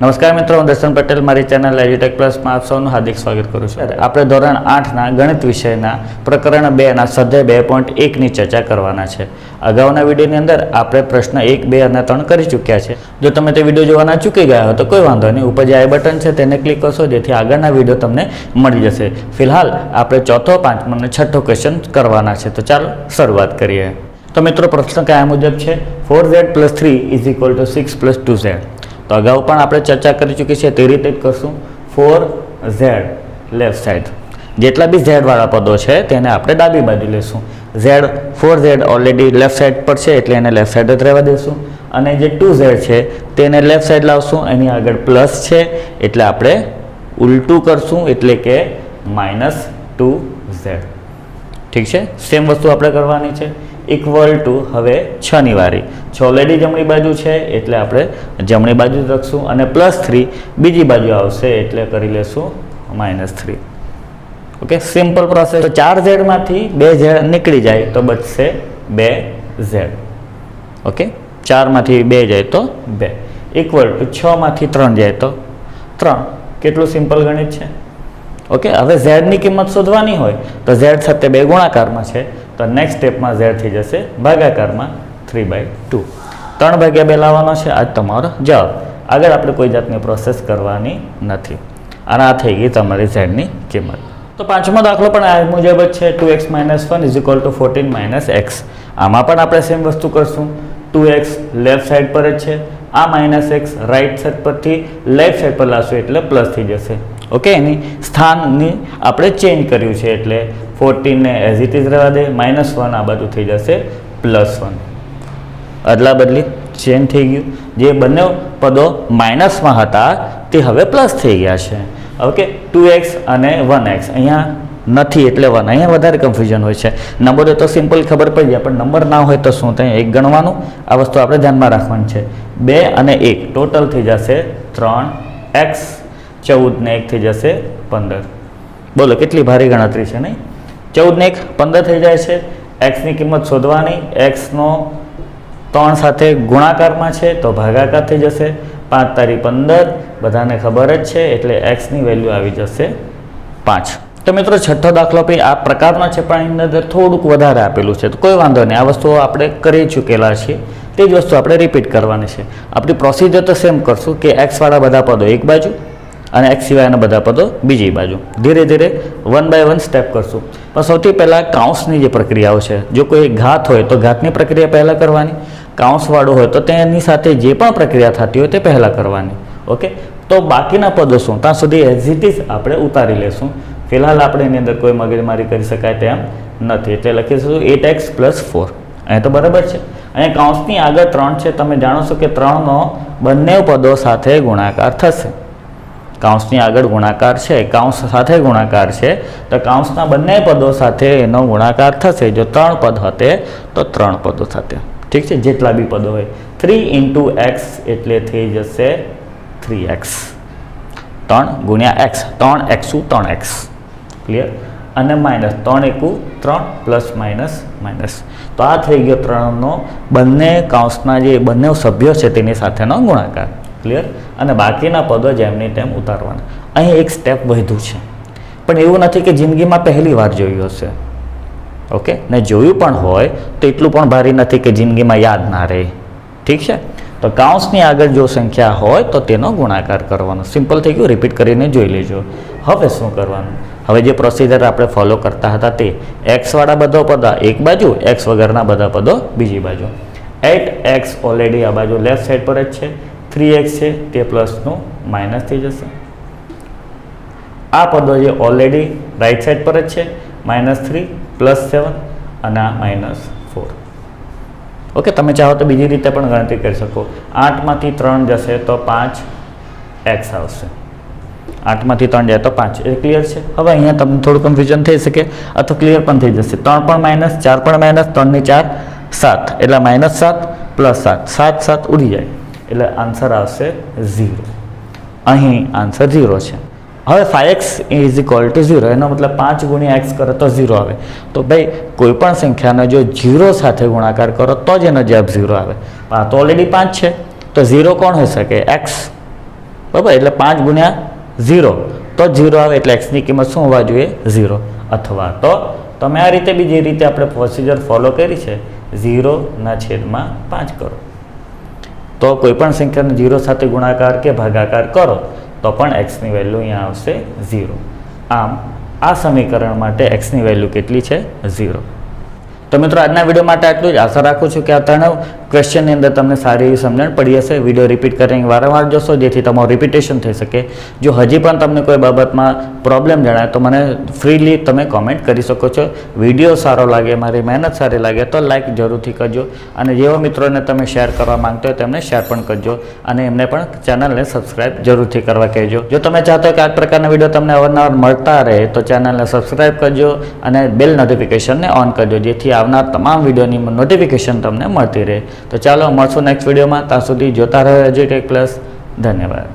નમસ્કાર મિત્રો, હું દર્શન પટેલ મારી ચેનલ એજ્યુટેક પ્લસમાં આપ સૌનું હાર્દિક સ્વાગત કરું છું. આપણે ધોરણ 8ના ગણિત વિષયના પ્રકરણ 2ના સ્વાધ્યાય 2.1ની ચર્ચા કરવાના છે. અગાઉના વિડીયોની અંદર આપણે પ્રશ્ન 1, 2 અને 3 કરી ચૂક્યા છે. જો તમે તે વિડીયો જોવાના ચૂકી ગયા હો તો કોઈ વાંધો નહીં, ઉપર જે આઈ બટન છે તેને ક્લિક કરશો જેથી આગળના વિડીયો તમને મળી જશે. ફિલહાલ આપણે ચોથો, પાંચમો અને છઠ્ઠો ક્વેશ્ચન કરવાના છે. તો ચાલો શરૂઆત કરીએ. તો મિત્રો પ્રશ્ન કયા મુજબ છે? 4z + 3 = 6 + 2z. તો અગાઉ પણ આપણે ચર્ચા કરી ચૂકી છે તે રીતે જ કરશું. 4z લેફ્ટ સાઈડ, જેટલા બી z વાળા પદો છે તેને આપણે ડાબી બાજુ લેશું. 4z ઓલરેડી લેફ્ટ સાઈડ પર છે એટલે એને લેફ્ટ સાઈડ જ રહેવા દેશું. અને જે 2z છે તેને લેફ્ટ સાઈડ લાવશું, એની આગળ પ્લસ છે એટલે આપણે ઉલટું કરશું એટલે કે -2z. ઠીક છે, સેમ વસ્તુ આપણે કરવાની છે. ઇક્વલ ટુ હવે 6 ની વારી, 6 ઓલરેડી જમણી બાજુ છે એટલે આપણે જમણી બાજુ રાખશું અને +3 બીજી બાજુ આવશે એટલે કરી લેશું -3. Okay, simple process. તો 4z માંથી 2z નીકળી જાય તો બચશે 2z. ઓકે, 4 માંથી 2 જાય તો 2 ઇક્વલ ટુ 6 માંથી 3 જાય તો 3. કેટલું સિમ્પલ ગણિત છે. ઓકે, હવે z ની કિંમત શોધવાની હોય તો z સાથે 2 ગુણાકારમાં છે તો નેક્સ્ટ સ્ટેપમાં z થઈ જશે ભાગાકારમાં 3/2. 3/2 લાવવાનો છે આજ તમારો જવાબ. આગળ આપણે કોઈ જાતની પ્રોસેસ કરવાની નથી. અને આ થઈ ગઈ તમારી z ની કિંમત. તો પાંચમો દાખલો પણ આ મુજબ જ છે. 2x - 1 = 14 - x. આમાં પણ આપણે સેમ વસ્તુ કરશું. 2x લેફ્ટ સાઈડ પર જ છે, આ -x રાઈટ સાઈડ પરથી લેફ્ટ સાઈડ પર લાવશું એટલે પ્લસ થઈ જશે. ઓકે, એની સ્થાનની આપણે ચેન્જ કર્યું છે એટલે 14 ને એઝ ઇટ ઇઝ રહેવા દે. -1 આ બાજુ થઈ જશે +1. અદલા બદલી ચેન્જ થઈ ગયું. જે બંને પદો માઇનસમાં હતા તે હવે પ્લસ થઈ ગયા છે. ઓકે, 2x અને 1x અહીંયા નથી એટલે 1. અહીંયા વધારે કન્ફ્યુઝન હોય છે. નંબરો તો સિમ્પલ ખબર પડી જાય, પણ નંબર ના હોય તો શું થાય? 1 ગણવાનું. આ વસ્તુ આપણે ધ્યાનમાં રાખવાની છે. 2 અને 1 ટોટલ થઈ જશે 3x. 14 ને 1 થઈ જશે 15. બોલો કેટલી ભારી ગણતરી છે નહીં? 14 ને 1 15 થઈ જાય છે. x ની કિંમત શોધવાની. x નો 3 સાથે ગુણાકારમાં છે તો ભાગાકાર થઈ જશે. 5 તારી 15 બધાને ખબર જ છે એટલે x ની વેલ્યુ આવી જશે 5. તો મિત્રો છઠ્ઠો દાખલો પણ આ પ્રકારનો છે પણ એની અંદર થોડુંક વધારે આપેલું છે તો કોઈ વાંધો નહીં. આ વસ્તુઓ આપણે કરી ચૂકેલા છીએ, તે જ વસ્તુ આપણે રિપીટ કરવાની છે. આપણી પ્રોસિજર તો સેમ કરશું કે x વાળા બધા પદો એક બાજુ અને x સિવાયના બધા પદો બીજી બાજુ. ધીરે ધીરે 1 બાય 1 સ્ટેપ કરશું. પણ સૌથી પહેલાં કાઉન્સની જે પ્રક્રિયાઓ છે, જો કોઈ ઘાત હોય તો ઘાતની પ્રક્રિયા પહેલાં કરવાની, કાઉન્સવાળું હોય તો તેની સાથે જે પણ પ્રક્રિયા થતી હોય તે પહેલાં કરવાની. ઓકે, તો બાકીના પદો શું ત્યાં સુધી એઝ ઇટ ઇઝ આપણે ઉતારી લેશું. ફિલહાલ આપણે એની અંદર કોઈ મગજમારી કરી શકાય તેમ નથી એટલે લખીશું 8x + 4. અહીંયા તો બરાબર છે. અહીંયા કાઉન્સની આગળ 3 છે. તમે જાણો છો કે 3નો બંને પદો સાથે ગુણાકાર થશે. કાઉન્સની આગળ ગુણાકાર છે, કાઉન્સ સાથે ગુણાકાર છે તો કાઉન્સના બંને પદો સાથે એનો ગુણાકાર થશે. જો 3 પદ હતે તો 3 પદો સાથે. ઠીક છે, જેટલા બી પદો હોય. 3 × x એટલે થઈ જશે 3x. 3 × x, 3x 3x. Clear? અને -3 × 3 +- તો આ થઈ ગયો 3નો બંને કાઉન્સના જે બંને સભ્યો છે તેની સાથેનો ગુણાકાર. ક્લિયર? અને બાકીના પદો જેમની તેમ ઉતારવાના. અહીં એક સ્ટેપ વધ્યું છે પણ એવું નથી કે જિંદગીમાં પહેલી વાર જોયું હશે. ઓકે, ને જોયું પણ હોય તો એટલું પણ ભારી નથી કે જિંદગીમાં યાદ ના રહે. ઠીક છે, તો કાઉન્સની આગળ જો સંખ્યા હોય તો તેનો ગુણાકાર કરવાનો. સિમ્પલ થઈ ગયું. રિપીટ કરીને જોઈ લેજો. હવે શું કરવાનું? હવે જે પ્રોસિજર આપણે ફોલો કરતા હતા તે x વાળા બધા પદો એક બાજુ, x વગરના બધા પદો બીજી બાજુ. 8x ઓલરેડી આ બાજુ લેફ્ટ સાઈડ પર જ છે. 3x છે તે પ્લસનું માઇનસ થઈ જશે. આ પદો જે ઓલરેડી રાઈટ સાઈડ પર જ છે, -3 +7 અને આ -4. ઓકે, તમે ચાહો તો બીજી રીતે પણ ગણતરી કરી શકો. 8 માંથી 3 જશે તો 5x આવશે. 8 માંથી 3 જાય તો 5. એ ક્લિયર છે? હવે અહીંયા તમને થોડું કન્ફ્યુઝન થઈ શકે અથવા ક્લિયર પણ થઈ જશે. 3 પણ માઇનસ, 4 પણ માઇનસ, 3 ની 4 7 એટલે -7 +7 7 7 ઉડી જાય એટલે આન્સર આવશે 0. અહીં આન્સર 0 છે. હવે 5x = 0 એનો મતલબ 5 × x કરો તો 0 આવે. તો ભાઈ કોઈ પણ સંખ્યાનો જો 0 સાથે ગુણાકાર કરો તો જ એનો જવાબ 0 આવે. આ તો ઓલરેડી 5 છે તો 0 કોણ હોઈ શકે? x. બરાબર, એટલે 5 ગુણ્યા 0 તો 0 આવે, એટલે એક્સની કિંમત શું હોવા જોઈએ? 0. અથવા તો તમે આ રીતે બીજી રીતે આપણે પ્રોસિજર ફોલો કરી છે, 0/5 કરો. તો કોઈ પણ સંખ્યાને 0 સાથે ગુણાકાર કે ભાગાકાર કરો તો પણ એક્સની વેલ્યુ અહીંયા આવશે 0. આમ આ સમીકરણ માટે એક્સની વેલ્યુ કેટલી છે? 0. તો મિત્રો આજના વિડીયો માટે આટલું જ. આશા રાખું છું કે આ ત્રણ ક્વેશ્ચનની અંદર તમને સારી એવી સમજણ પડી હશે. વિડીયો રિપીટ કરીને વારંવાર જોશો જેથી તમારું રિપીટેશન થઈ શકે. જો હજી પણ તમને કોઈ બાબતમાં પ્રોબ્લેમ જણાય તો મને ફ્રીલી તમે કોમેન્ટ કરી શકો છો. વિડીયો સારો લાગે, મારી મહેનત સારી લાગે તો લાઇક જરૂરથી કરજો, અને જેવા મિત્રોને તમે શેર કરવા માંગતો હોય તેમને શેર પણ કરજો, અને એમને પણ ચેનલને સબસ્ક્રાઇબ જરૂરથી કરવા કહેજો. જો તમે ચાહતો કે આ પ્રકારના વિડીયો તમને અવારનવાર મળતા રહે તો ચેનલને સબસ્ક્રાઇબ કરજો અને બેલ નોટિફિકેશનને ઓન કરજો, જેથી આવનાર તમામ વિડીયોની નોટિફિકેશન તમને મળતી રહે. તો ચાલો મળશું નેક્સ્ટ વિડીયોમાં. ત્યાં સુધી જોતા રહો એજ્યુટેક પ્લસ. ધન્યવાદ.